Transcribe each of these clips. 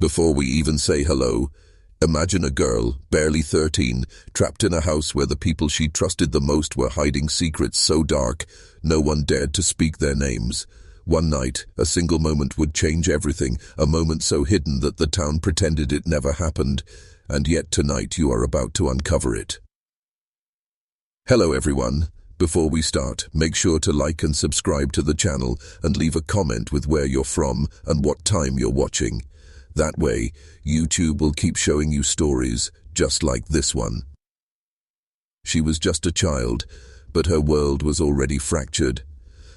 Before we even say hello, imagine a girl, barely 13, trapped in a house where the people she trusted the most were hiding secrets so dark no one dared to speak their names. One night, a single moment would change everything, a moment so hidden that the town pretended it never happened, and yet tonight you are about to uncover it. Hello everyone. Before we start, make sure to like and subscribe to the channel and leave a comment with where you're from and what time you're watching. That way, YouTube will keep showing you stories just like this one. She was just a child, but her world was already fractured.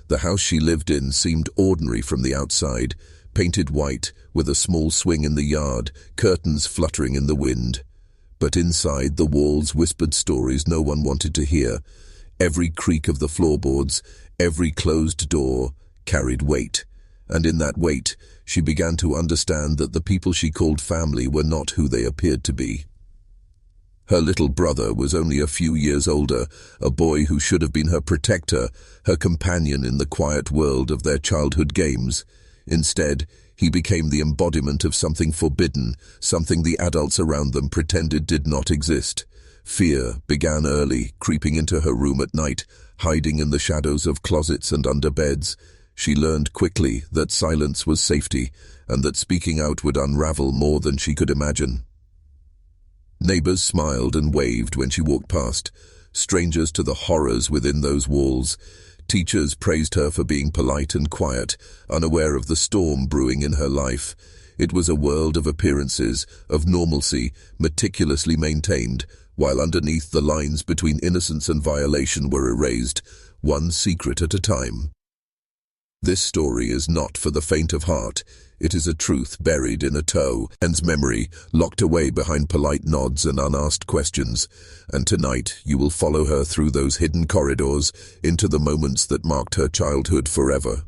The house she lived in seemed ordinary from the outside, painted white, with a small swing in the yard, curtains fluttering in the wind. But inside, the walls whispered stories no one wanted to hear. Every creak of the floorboards, every closed door, carried weight. And in that weight, she began to understand that the people she called family were not who they appeared to be. Her little brother was only a few years older, a boy who should have been her protector, her companion in the quiet world of their childhood games. Instead, he became the embodiment of something forbidden, something the adults around them pretended did not exist. Fear began early, creeping into her room at night, hiding in the shadows of closets and under beds. She learned quickly that silence was safety, and that speaking out would unravel more than she could imagine. Neighbors smiled and waved when she walked past, strangers to the horrors within those walls. Teachers praised her for being polite and quiet, unaware of the storm brewing in her life. It was a world of appearances, of normalcy, meticulously maintained, while underneath the lines between innocence and violation were erased, one secret at a time. This story is not for the faint of heart. It is a truth buried in a toe's memory, locked away behind polite nods and unasked questions. And tonight you will follow her through those hidden corridors into the moments that marked her childhood forever.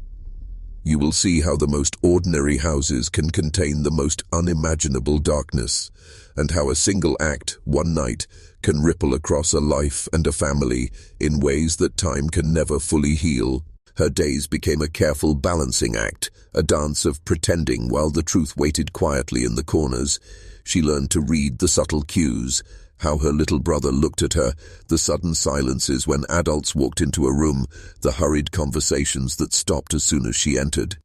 You will see how the most ordinary houses can contain the most unimaginable darkness, and how a single act, one night, can ripple across a life and a family in ways that time can never fully heal. Her days became a careful balancing act, a dance of pretending while the truth waited quietly in the corners. She learned to read the subtle cues, how her little brother looked at her, the sudden silences when adults walked into a room, the hurried conversations that stopped as soon as she entered.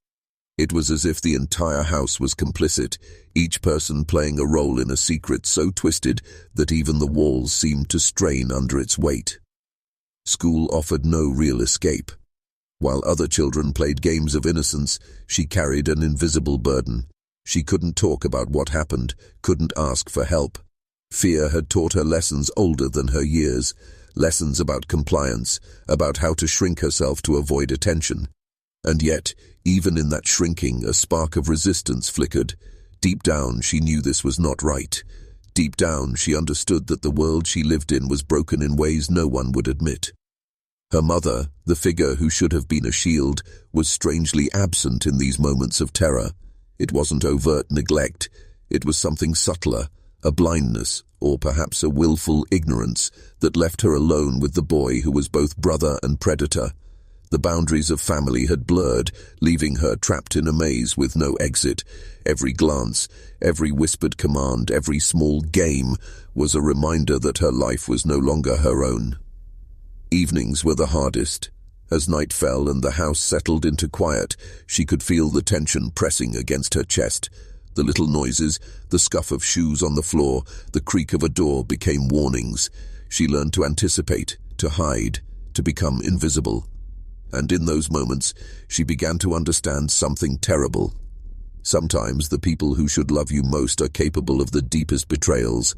It was as if the entire house was complicit, each person playing a role in a secret so twisted that even the walls seemed to strain under its weight. School offered no real escape. While other children played games of innocence, she carried an invisible burden. She couldn't talk about what happened, couldn't ask for help. Fear had taught her lessons older than her years, lessons about compliance, about how to shrink herself to avoid attention. And yet, even in that shrinking, a spark of resistance flickered. Deep down, she knew this was not right. Deep down, she understood that the world she lived in was broken in ways no one would admit. Her mother, the figure who should have been a shield, was strangely absent in these moments of terror. It wasn't overt neglect. It was something subtler, a blindness, or perhaps a willful ignorance, that left her alone with the boy who was both brother and predator. The boundaries of family had blurred, leaving her trapped in a maze with no exit. Every glance, every whispered command, every small game was a reminder that her life was no longer her own. Evenings were the hardest. As night fell and the house settled into quiet, she could feel the tension pressing against her chest. The little noises, the scuff of shoes on the floor, the creak of a door became warnings. She learned to anticipate, to hide, to become invisible. And in those moments, she began to understand something terrible. Sometimes the people who should love you most are capable of the deepest betrayals.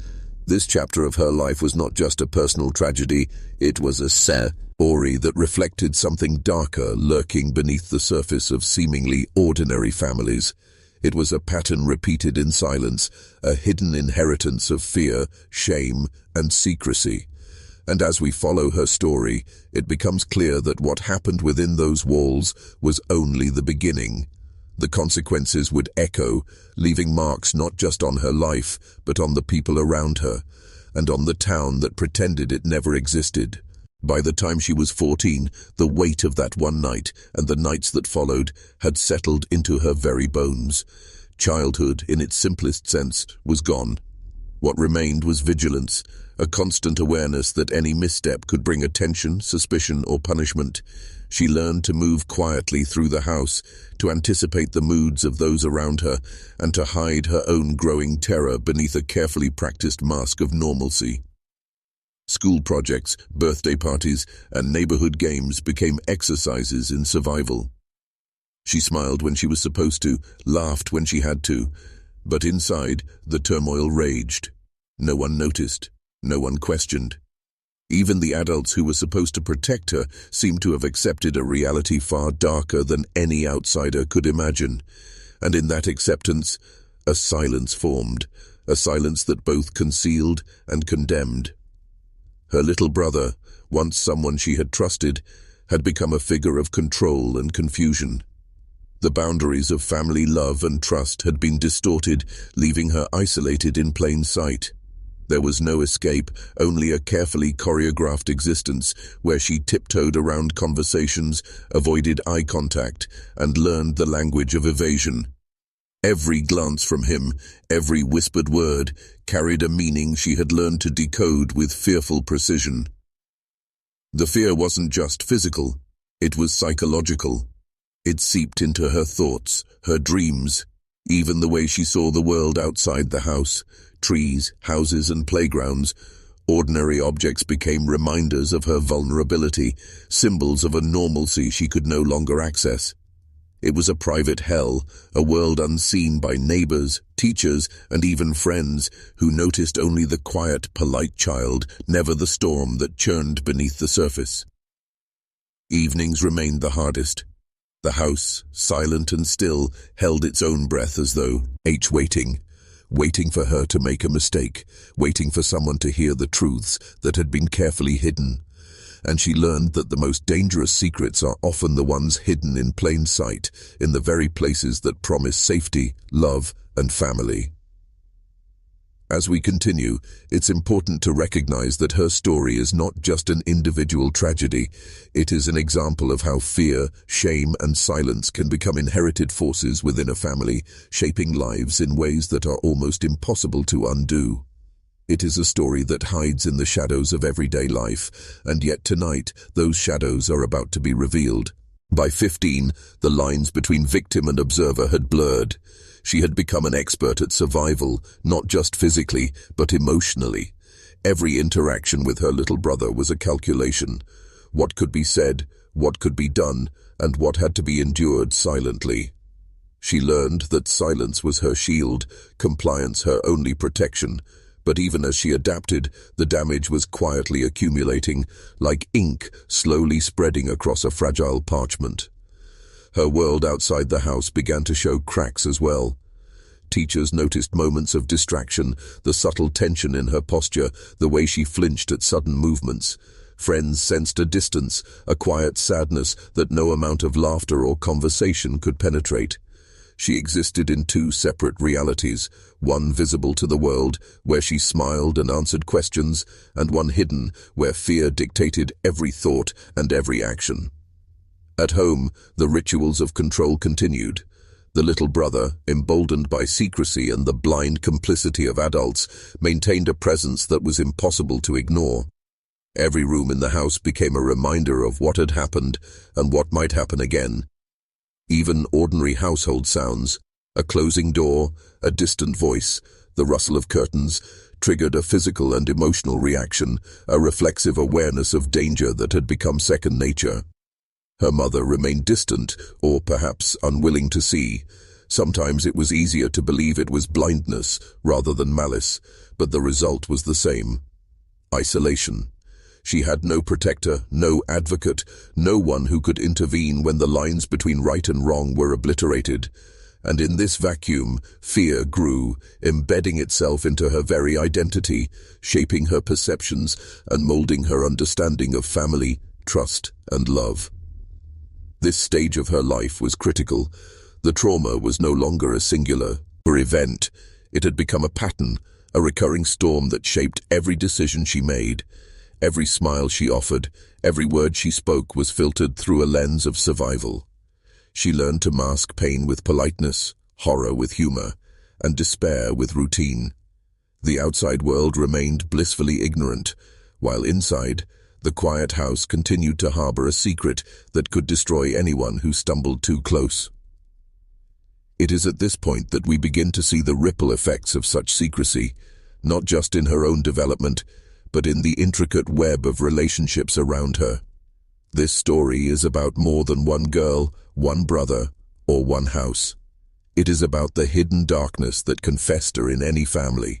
This chapter of her life was not just a personal tragedy, it was a story that reflected something darker lurking beneath the surface of seemingly ordinary families. It was a pattern repeated in silence, a hidden inheritance of fear, shame, and secrecy. And as we follow her story, it becomes clear that what happened within those walls was only the beginning. The consequences would echo, leaving marks not just on her life, but on the people around her, and on the town that pretended it never existed. By the time she was 14, the weight of that one night, and the nights that followed, had settled into her very bones. Childhood, in its simplest sense, was gone. What remained was vigilance, a constant awareness that any misstep could bring attention, suspicion, or punishment. She learned to move quietly through the house, to anticipate the moods of those around her, and to hide her own growing terror beneath a carefully practiced mask of normalcy. School projects, birthday parties, and neighborhood games became exercises in survival. She smiled when she was supposed to, laughed when she had to, but inside, the turmoil raged. No one noticed, no one questioned. Even the adults who were supposed to protect her seemed to have accepted a reality far darker than any outsider could imagine. And in that acceptance, a silence formed, a silence that both concealed and condemned. Her little brother, once someone she had trusted, had become a figure of control and confusion. The boundaries of family love and trust had been distorted, leaving her isolated in plain sight. There was no escape, only a carefully choreographed existence where she tiptoed around conversations, avoided eye contact, and learned the language of evasion. Every glance from him, every whispered word, carried a meaning she had learned to decode with fearful precision. The fear wasn't just physical, it was psychological. It seeped into her thoughts, her dreams, even the way she saw the world outside the house. Trees, houses, and playgrounds. Ordinary objects became reminders of her vulnerability, symbols of a normalcy she could no longer access. It was a private hell, a world unseen by neighbors, teachers, and even friends, who noticed only the quiet, polite child, never the storm that churned beneath the surface. Evenings remained the hardest. The house, silent and still, held its own breath as though waiting for her to make a mistake, waiting for someone to hear the truths that had been carefully hidden. And she learned that the most dangerous secrets are often the ones hidden in plain sight, in the very places that promise safety, love, and family. As we continue, it's important to recognize that her story is not just an individual tragedy. It is an example of how fear, shame, and silence can become inherited forces within a family, shaping lives in ways that are almost impossible to undo. It is a story that hides in the shadows of everyday life, and yet tonight, those shadows are about to be revealed. By 15, the lines between victim and observer had blurred. She had become an expert at survival, not just physically, but emotionally. Every interaction with her little brother was a calculation. What could be said, what could be done, and what had to be endured silently. She learned that silence was her shield, compliance her only protection. But even as she adapted, the damage was quietly accumulating, like ink slowly spreading across a fragile parchment. Her world outside the house began to show cracks as well. Teachers noticed moments of distraction, the subtle tension in her posture, the way she flinched at sudden movements. Friends sensed a distance, a quiet sadness that no amount of laughter or conversation could penetrate. She existed in two separate realities, one visible to the world, where she smiled and answered questions, and one hidden, where fear dictated every thought and every action. At home, the rituals of control continued. The little brother, emboldened by secrecy and the blind complicity of adults, maintained a presence that was impossible to ignore. Every room in the house became a reminder of what had happened and what might happen again. Even ordinary household sounds, a closing door, a distant voice, the rustle of curtains, triggered a physical and emotional reaction, a reflexive awareness of danger that had become second nature. Her mother remained distant, or perhaps unwilling to see. Sometimes it was easier to believe it was blindness rather than malice, but the result was the same: isolation. She had no protector, no advocate, no one who could intervene when the lines between right and wrong were obliterated. And in this vacuum, fear grew, embedding itself into her very identity, shaping her perceptions and molding her understanding of family, trust, and love. This stage of her life was critical. The trauma was no longer a singular event. It had become a pattern, a recurring storm that shaped every decision she made. Every smile she offered, every word she spoke was filtered through a lens of survival. She learned to mask pain with politeness, horror with humor, and despair with routine. The outside world remained blissfully ignorant, while inside, the quiet house continued to harbor a secret that could destroy anyone who stumbled too close. It is at this point that we begin to see the ripple effects of such secrecy, not just in her own development, but in the intricate web of relationships around her. This story is about more than one girl, one brother, or one house. It is about the hidden darkness that can fester in any family,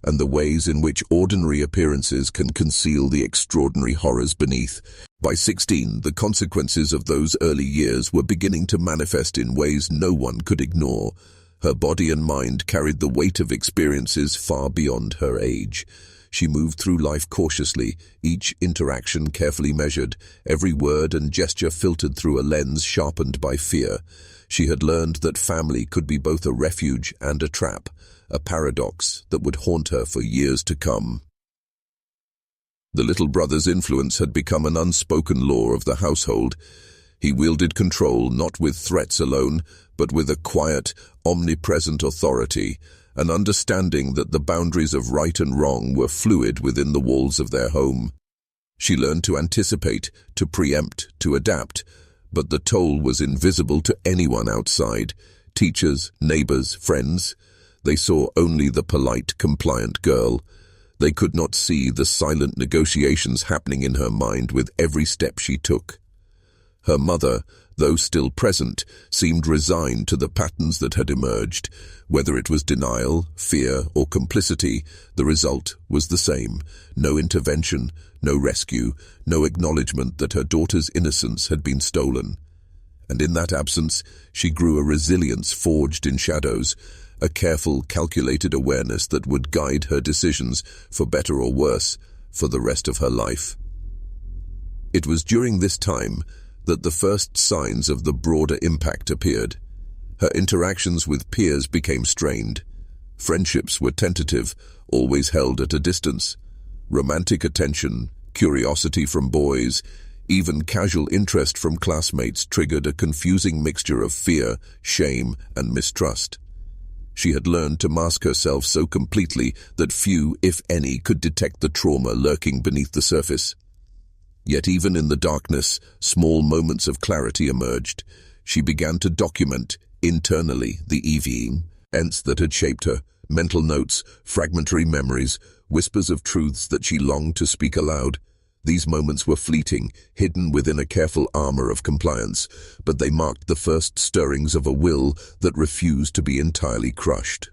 and the ways in which ordinary appearances can conceal the extraordinary horrors beneath. By 16, the consequences of those early years were beginning to manifest in ways no one could ignore. Her body and mind carried the weight of experiences far beyond her age. She moved through life cautiously, each interaction carefully measured, every word and gesture filtered through a lens sharpened by fear. She had learned that family could be both a refuge and a trap, a paradox that would haunt her for years to come. The little brother's influence had become an unspoken law of the household. He wielded control not with threats alone, but with a quiet, omnipresent authority, an understanding that the boundaries of right and wrong were fluid within the walls of their home. She learned to anticipate, to preempt, to adapt, but the toll was invisible to anyone outside. Teachers, neighbors, friends. They saw only the polite, compliant girl. They could not see the silent negotiations happening in her mind with every step she took. Her mother, though still present, seemed resigned to the patterns that had emerged. Whether it was denial, fear, or complicity, the result was the same. No intervention, no rescue, no acknowledgement that her daughter's innocence had been stolen. And in that absence, she grew a resilience forged in shadows, a careful, calculated awareness that would guide her decisions, for better or worse, for the rest of her life. It was during this time that the first signs of the broader impact appeared. Her interactions with peers became strained. Friendships were tentative, always held at a distance. Romantic attention, curiosity from boys, even casual interest from classmates triggered a confusing mixture of fear, shame, and mistrust. She had learned to mask herself so completely that few, if any, could detect the trauma lurking beneath the surface. Yet even in the darkness, small moments of clarity emerged. She began to document, internally, the events that had shaped her, mental notes, fragmentary memories, whispers of truths that she longed to speak aloud. These moments were fleeting, hidden within a careful armor of compliance, but they marked the first stirrings of a will that refused to be entirely crushed.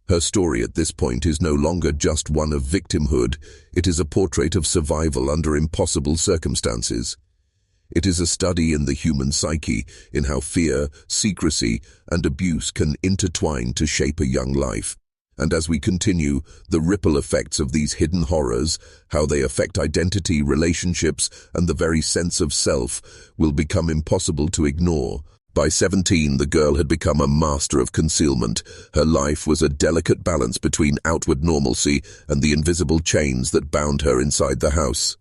Her story at this point is no longer just one of victimhood, it is a portrait of survival under impossible circumstances. It is a study in the human psyche, in how fear, secrecy, and abuse can intertwine to shape a young life. And as we continue, the ripple effects of these hidden horrors, how they affect identity, relationships, and the very sense of self, will become impossible to ignore. By 17, the girl had become a master of concealment. Her life was a delicate balance between outward normalcy and the invisible chains that bound her inside the house.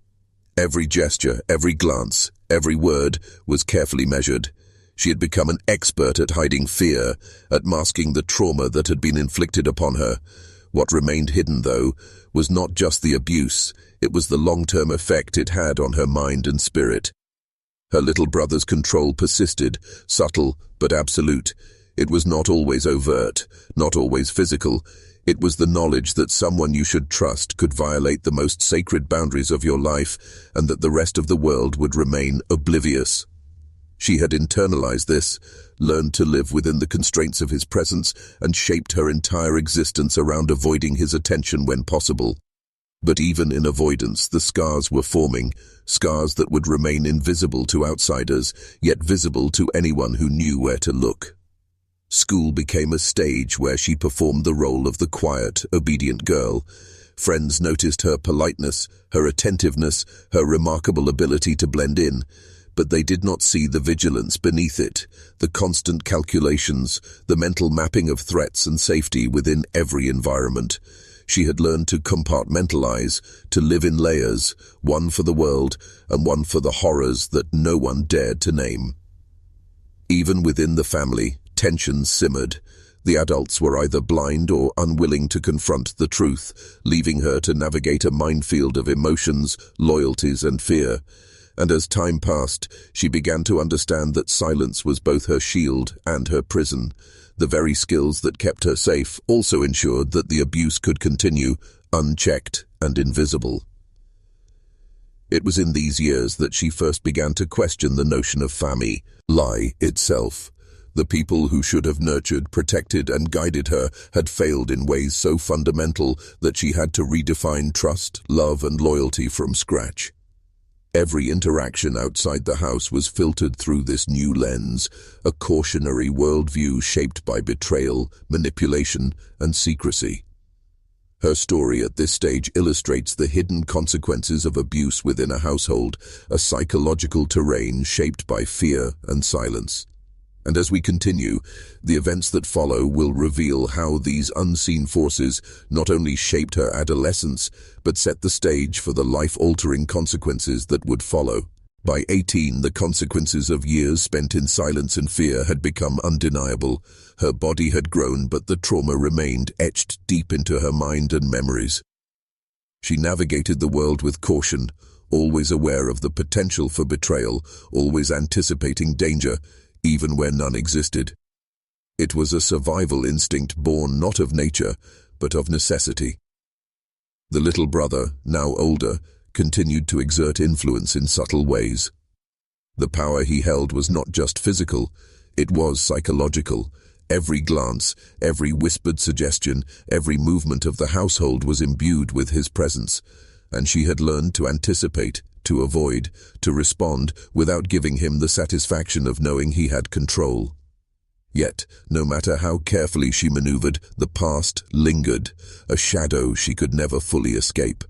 Every gesture, every glance, every word was carefully measured. She had become an expert at hiding fear, at masking the trauma that had been inflicted upon her. What remained hidden, though, was not just the abuse, it was the long-term effect it had on her mind and spirit. Her little brother's control persisted, subtle but absolute. It was not always overt, not always physical. It was the knowledge that someone you should trust could violate the most sacred boundaries of your life, and that the rest of the world would remain oblivious. She had internalized this, learned to live within the constraints of his presence, and shaped her entire existence around avoiding his attention when possible. But even in avoidance, the scars were forming, scars that would remain invisible to outsiders, yet visible to anyone who knew where to look. School became a stage where she performed the role of the quiet, obedient girl. Friends noticed her politeness, her attentiveness, her remarkable ability to blend in. But they did not see the vigilance beneath it, the constant calculations, the mental mapping of threats and safety within every environment. She had learned to compartmentalize, to live in layers, one for the world and one for the horrors that no one dared to name. Even within the family, Tensions simmered. The adults were either blind or unwilling to confront the truth, leaving her to navigate a minefield of emotions, loyalties, and fear. And as time passed, she began to understand that silence was both her shield and her prison. The very skills that kept her safe also ensured that the abuse could continue, unchecked and invisible. It was in these years that she first began to question the notion of family, lie itself. The people who should have nurtured, protected, and guided her had failed in ways so fundamental that she had to redefine trust, love, and loyalty from scratch. Every interaction outside the house was filtered through this new lens, a cautionary worldview shaped by betrayal, manipulation, and secrecy. Her story at this stage illustrates the hidden consequences of abuse within a household, a psychological terrain shaped by fear and silence. And as we continue, the events that follow will reveal how these unseen forces not only shaped her adolescence, but set the stage for the life-altering consequences that would follow. By 18, the consequences of years spent in silence and fear had become undeniable. Her body had grown, but the trauma remained etched deep into her mind and memories. She navigated the world with caution, always aware of the potential for betrayal, always anticipating danger, even where none existed. It was a survival instinct born not of nature, but of necessity. The little brother, now older, continued to exert influence in subtle ways. The power he held was not just physical, it was psychological. Every glance, every whispered suggestion, every movement of the household was imbued with his presence, and she had learned to anticipate, to avoid, to respond without giving him the satisfaction of knowing he had control. Yet, no matter how carefully she maneuvered, the past lingered, a shadow she could never fully escape.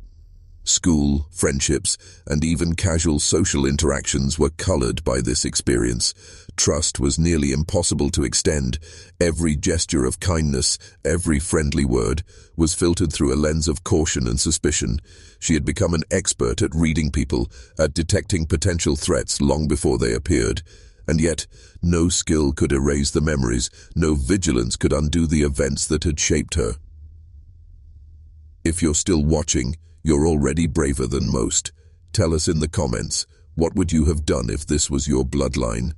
School, friendships, and even casual social interactions were colored by this experience. Trust was nearly impossible to extend. Every gesture of kindness, every friendly word, was filtered through a lens of caution and suspicion. She had become an expert at reading people, at detecting potential threats long before they appeared. And yet, no skill could erase the memories, no vigilance could undo the events that had shaped her. If you're still watching, you're already braver than most. Tell us in the comments, what would you have done if this was your bloodline?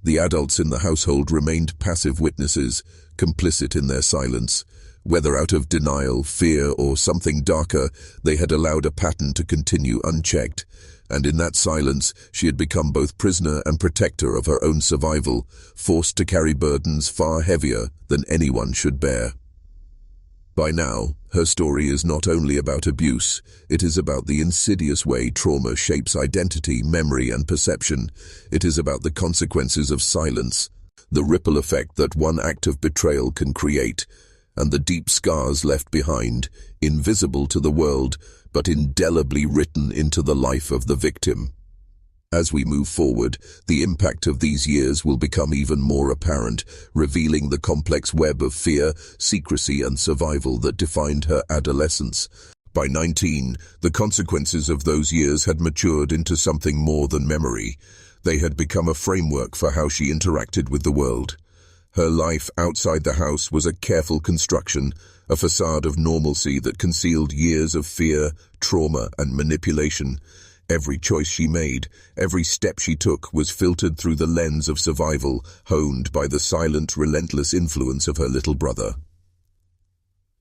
The adults in the household remained passive witnesses, complicit in their silence. Whether out of denial, fear, or something darker, they had allowed a pattern to continue unchecked. And in that silence, she had become both prisoner and protector of her own survival, forced to carry burdens far heavier than anyone should bear. By now, her story is not only about abuse, it is about the insidious way trauma shapes identity, memory, and perception. It is about the consequences of silence, the ripple effect that one act of betrayal can create, and the deep scars left behind, invisible to the world, but indelibly written into the life of the victim. As we move forward, the impact of these years will become even more apparent, revealing the complex web of fear, secrecy, and survival that defined her adolescence. By 19, the consequences of those years had matured into something more than memory. They had become a framework for how she interacted with the world. Her life outside the house was a careful construction, a facade of normalcy that concealed years of fear, trauma, and manipulation. Every choice she made, every step she took was filtered through the lens of survival, honed by the silent, relentless influence of her little brother.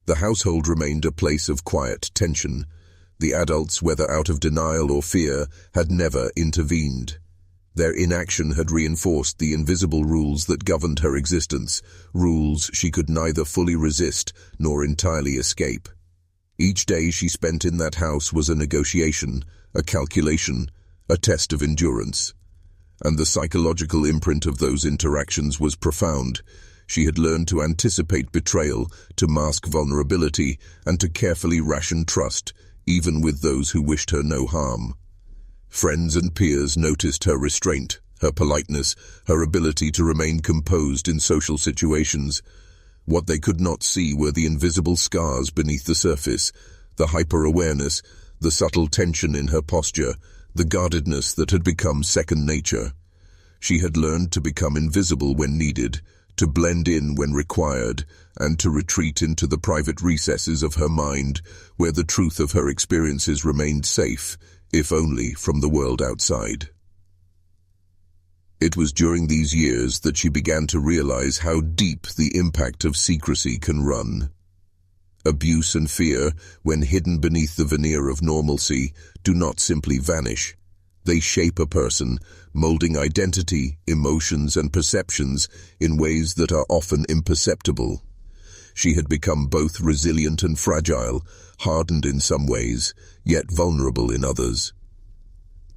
The household remained a place of quiet tension. The adults, whether out of denial or fear, had never intervened. Their inaction had reinforced the invisible rules that governed her existence, rules she could neither fully resist nor entirely escape. Each day she spent in that house was a negotiation, a calculation, a test of endurance. And the psychological imprint of those interactions was profound. She had learned to anticipate betrayal, to mask vulnerability, and to carefully ration trust, even with those who wished her no harm. Friends and peers noticed her restraint, her politeness, her ability to remain composed in social situations. What they could not see were the invisible scars beneath the surface, the hyper-awareness, the subtle tension in her posture, the guardedness that had become second nature. She had learned to become invisible when needed, to blend in when required, and to retreat into the private recesses of her mind, where the truth of her experiences remained safe, if only from the world outside. It was during these years that she began to realize how deep the impact of secrecy can run. Abuse and fear, when hidden beneath the veneer of normalcy, do not simply vanish. They shape a person, molding identity, emotions, and perceptions in ways that are often imperceptible. She had become both resilient and fragile, hardened in some ways, yet vulnerable in others.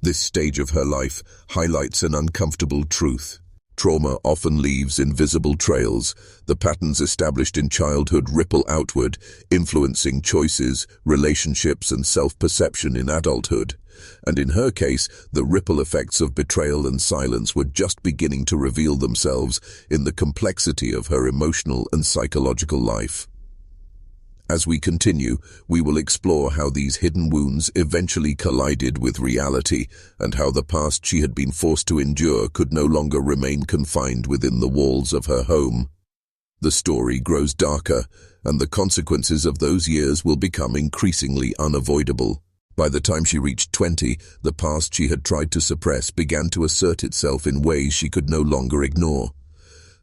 This stage of her life highlights an uncomfortable truth. Trauma often leaves invisible trails. The patterns established in childhood ripple outward, influencing choices, relationships, and self-perception in adulthood. And in her case, the ripple effects of betrayal and silence were just beginning to reveal themselves in the complexity of her emotional and psychological life. As we continue, we will explore how these hidden wounds eventually collided with reality, and how the past she had been forced to endure could no longer remain confined within the walls of her home. The story grows darker, and the consequences of those years will become increasingly unavoidable. By the time she reached 20, the past she had tried to suppress began to assert itself in ways she could no longer ignore.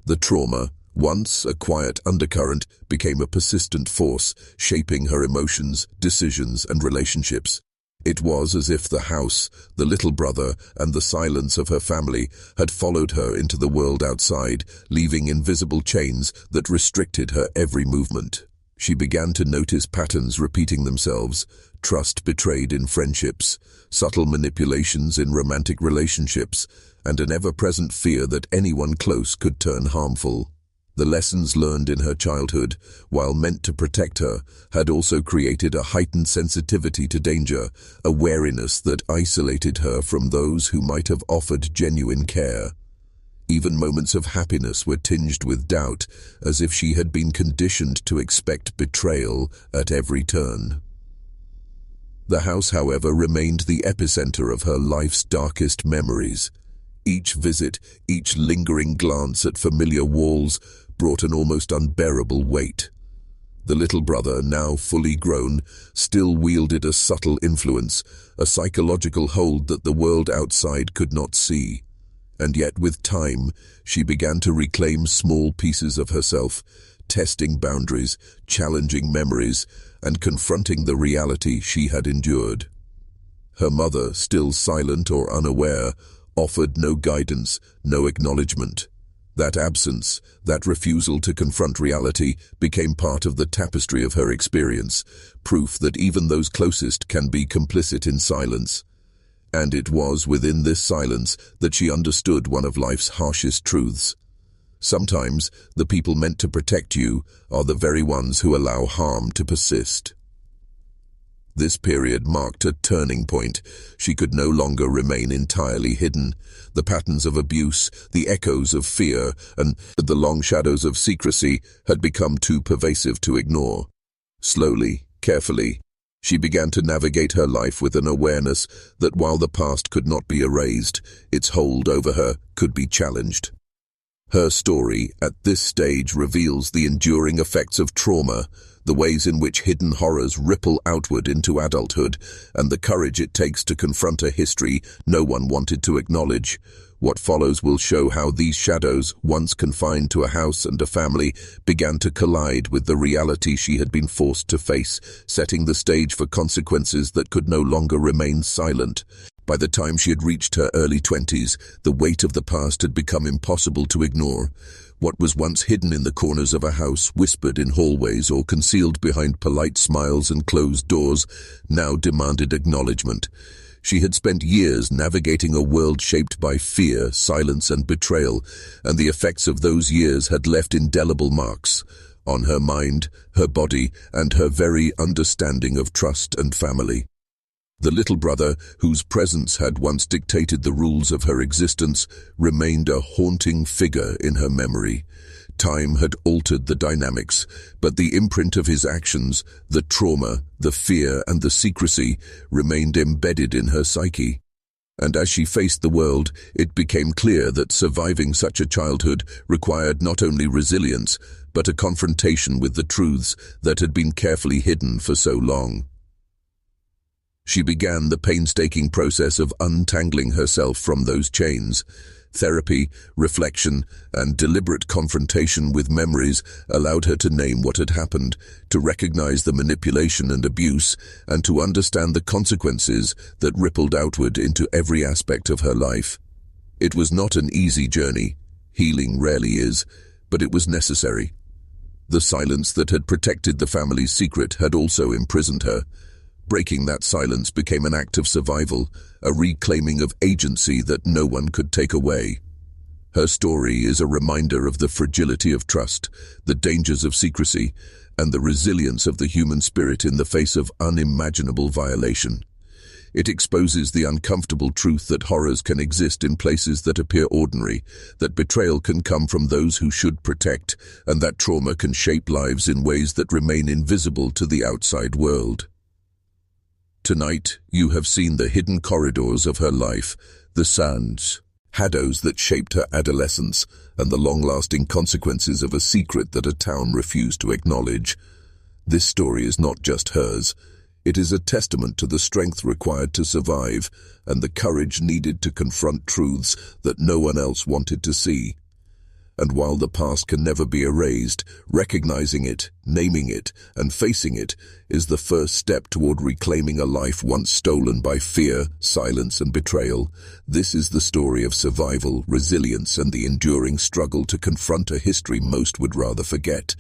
The trauma, once a quiet undercurrent, became a persistent force, shaping her emotions, decisions, and relationships. It was as if the house, the little brother, and the silence of her family had followed her into the world outside, leaving invisible chains that restricted her every movement. She began to notice patterns repeating themselves: trust betrayed in friendships, subtle manipulations in romantic relationships, and an ever-present fear that anyone close could turn harmful. The lessons learned in her childhood, while meant to protect her, had also created a heightened sensitivity to danger, a wariness that isolated her from those who might have offered genuine care. Even moments of happiness were tinged with doubt, as if she had been conditioned to expect betrayal at every turn. The house, however, remained the epicenter of her life's darkest memories. Each visit, each lingering glance at familiar walls, brought an almost unbearable weight. The little brother, now fully grown, still wielded a subtle influence, a psychological hold that the world outside could not see. And yet, with time, she began to reclaim small pieces of herself, testing boundaries, challenging memories, and confronting the reality she had endured. Her mother, still silent or unaware, offered no guidance, no acknowledgement. That absence, that refusal to confront reality, became part of the tapestry of her experience, proof that even those closest can be complicit in silence. And it was within this silence that she understood one of life's harshest truths. Sometimes, the people meant to protect you are the very ones who allow harm to persist. This period marked a turning point. She could no longer remain entirely hidden. The patterns of abuse, the echoes of fear, and the long shadows of secrecy had become too pervasive to ignore. Slowly, carefully, she began to navigate her life with an awareness that while the past could not be erased, its hold over her could be challenged. Her story, at this stage, reveals the enduring effects of trauma, the ways in which hidden horrors ripple outward into adulthood, and the courage it takes to confront a history no one wanted to acknowledge. What follows will show how these shadows, once confined to a house and a family, began to collide with the reality she had been forced to face, setting the stage for consequences that could no longer remain silent. By the time she had reached her early 20s, the weight of the past had become impossible to ignore. What was once hidden in the corners of a house, whispered in hallways, or concealed behind polite smiles and closed doors, now demanded acknowledgement. She had spent years navigating a world shaped by fear, silence, and betrayal, and the effects of those years had left indelible marks on her mind, her body, and her very understanding of trust and family. The little brother, whose presence had once dictated the rules of her existence, remained a haunting figure in her memory. Time had altered the dynamics, but the imprint of his actions, the trauma, the fear, and the secrecy, remained embedded in her psyche. And as she faced the world, it became clear that surviving such a childhood required not only resilience, but a confrontation with the truths that had been carefully hidden for so long. She began the painstaking process of untangling herself from those chains. Therapy, reflection, and deliberate confrontation with memories allowed her to name what had happened, to recognize the manipulation and abuse, and to understand the consequences that rippled outward into every aspect of her life. It was not an easy journey. Healing rarely is, but it was necessary. The silence that had protected the family's secret had also imprisoned her. Breaking that silence became an act of survival, a reclaiming of agency that no one could take away. Her story is a reminder of the fragility of trust, the dangers of secrecy, and the resilience of the human spirit in the face of unimaginable violation. It exposes the uncomfortable truth that horrors can exist in places that appear ordinary, that betrayal can come from those who should protect, and that trauma can shape lives in ways that remain invisible to the outside world. Tonight, you have seen the hidden corridors of her life, the sands, shadows that shaped her adolescence, and the long-lasting consequences of a secret that a town refused to acknowledge. This story is not just hers. It is a testament to the strength required to survive, and the courage needed to confront truths that no one else wanted to see. And while the past can never be erased, recognizing it, naming it, and facing it is the first step toward reclaiming a life once stolen by fear, silence, and betrayal. This is the story of survival, resilience, and the enduring struggle to confront a history most would rather forget.